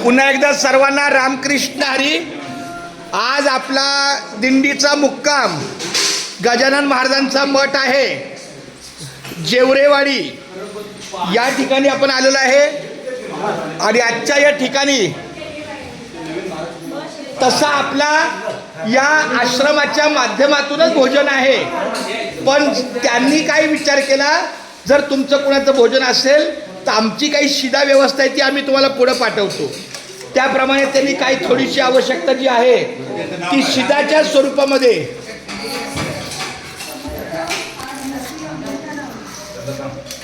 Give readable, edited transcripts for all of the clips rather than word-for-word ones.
पुन्हा एकदा सर्वांना रामकृष्ण हरी. आज आपला दिंडीचा मुक्काम गजानन महाराजांचा मठ आहे जेवरेवाडी या ठिकाणी आपण आलेलो आहे. आणि आजच्या या ठिकाणी तसा आपला या आश्रमाच्या माध्यमातूनच भोजन आहे, पण त्यांनी काय विचार केला, जर तुमचं कुणाचं भोजन असेल तर आमची काही शिदा व्यवस्था आहे ती आम्ही तुम्हाला पुढे पाठवतो. त्याप्रमाणे त्यांनी काही थोडीशी आवश्यकता जी आहे ती शिदाच्या स्वरूपामध्ये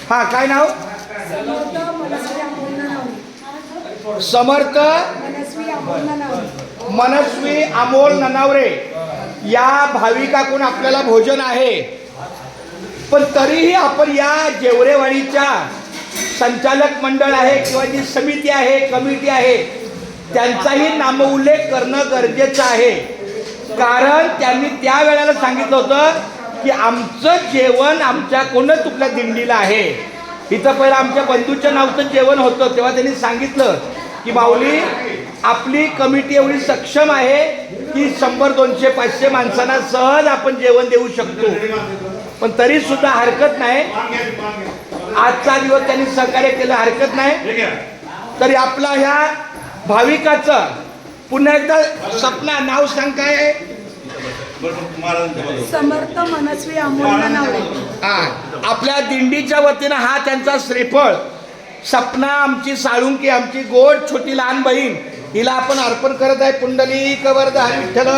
हा काय नाव समर्थ मनस्वी अमोल ननावरे या भाविकाकडून आपल्याला भोजन आहे. पण तरीही आपण या जेवरेवाडीच्या संचालक मंडळ आहे किंवा जी समिती आहे, कमिटी आहे, त्यांचाही नामोल्लेख करणं गरजेचं आहे. कारण त्यांनी त्या वेळेला सांगितलं होतं की आमचं जेवण आमच्याकडूनच तुमच्या दिंडीला आहे. इथं पहिलं आमच्या बंधूच्या नावचं जेवण होतं, तेव्हा त्यांनी सांगितलं की माऊली आपली कमिटी एवढी सक्षम आहे की 100, 200, 500 माणसांना सहज आपण जेवण देऊ शकतो. पण तरी सुद्धा हरकत नाही, आजचा दिवस त्यांनी सहकार्य केलं, हरकत नाही. तरी आपला ह्या भाविकाचं पुन्हा एकदा सपना नाव सांग काय आहे? समर्थ मनस्वी अमोल ननावरे. आपल्या दिंडीच्या वतीनं हा त्यांचा श्रीफळ सपना आमची साळुंकी, आमची गोड छोटी लहान बहीण, हिला आपण अर्पण करत आहे. पुंडलिक वरद विठ्ठल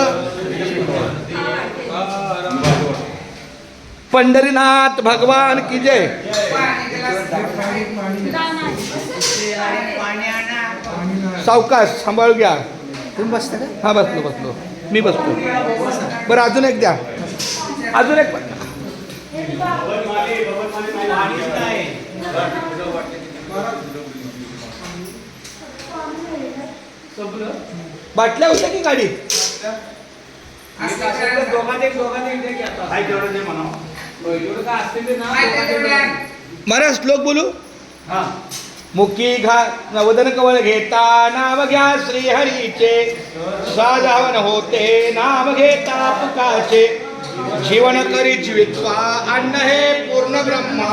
पंढरीनाथ भगवान की जय. सावकाश सांभाळ घ्या. तुम्ही बसता का? हा बसलो मी बसतो. बरं अजून एक द्या, अजून एक. बाटल्या होत्या की गाडीत? महाराज श्लोक बोलू. मुखी नवदन कवळ घेता नाम घ्या श्रीहरीचे, साधावन होते नाम घेता पुकाचे. जीवन करी जीवित्वा अन्न हे पूर्ण ब्रह्मा,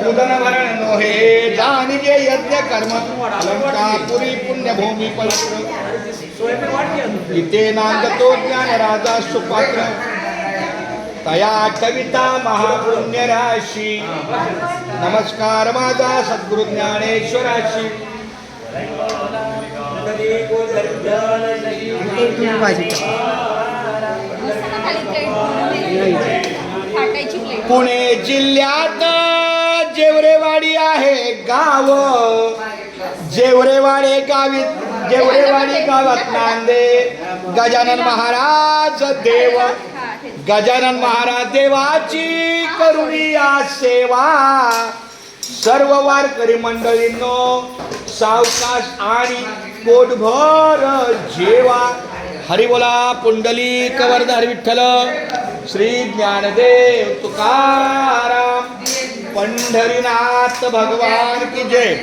उदन भरण नोहे जाणगे यज्ञ कर्म. अलंकापुरी पुण्यभूमी पवित्र, इथे नांदतो ज्ञान राजा सुपात्र. तया आठविता महापुण्य राशी, नमस्कार माझा सद्गुरु ज्ञानेश्वराशी. पुणे जिल्ह्यात जेवरेवाडी आहे गाव. जेवरेवाडी गावात नांदे गजानन महाराज देव. गजानन महाराज देवाची करुणिया सेवा. सर्व वारकरी मंडळींनो सावकाश आणि पोटभर जेवा. हरी बोला पुंडलिक वरद विठ्ठल श्री ज्ञानदेव तुकाराम पंढरीनाथ भगवान की जय.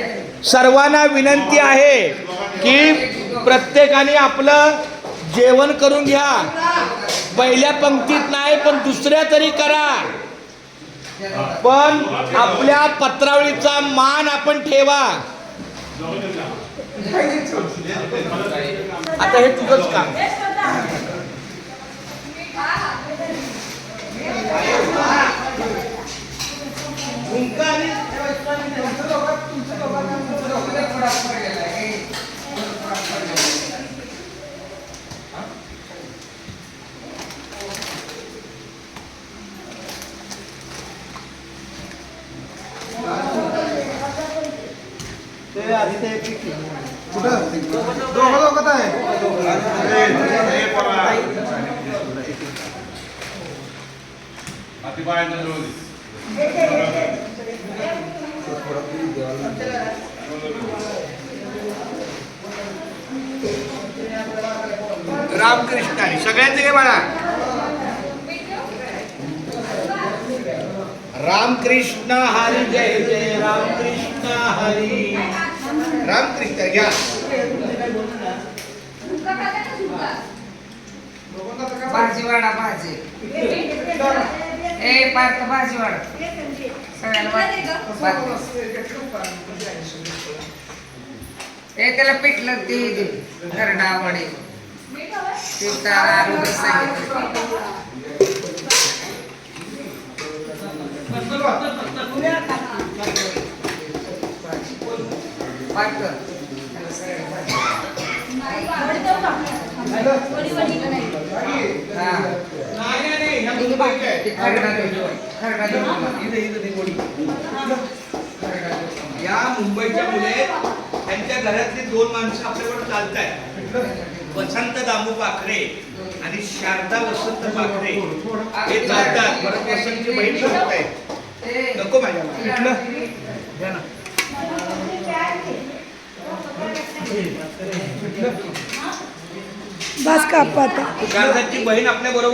सर्वांना विनंती आहे की प्रत्येकाने आपलं जेवण करून घ्या. पहिल्या पंक्तीत नाही पण दुसऱ्या तरी करा, पण आपल्या पत्रावळीचा मान आपण ठेवा. आता हे तुझंच काम. रामकृष्ण हरी. सगळ्यांचे घे बाळा. रामकृष्ण हरी जय जय रामकृष्ण हरी. रामकृष्ण घ्या. भाजी वाढा भाजी ए पार्थ भाजी वाढ सगळ्याला वाढ. ए त्याला पिठलं ते दे घरडा वडे ते तर अगोदर सांगितलं. पार्थ हा ते खरडा दे खरडा दे. या मुंबईच्या मुले त्यांच्या घरातली 2 माणसं आपल्याकडे चालत आहेत. वसंत दामू पाखरे आणि शारदा वसंत पाखरे हे चालतात. परत वसंतची बहीण सांगत आहे नको माझ्या बस का आता शारदाची बहीण आपल्या बरोबर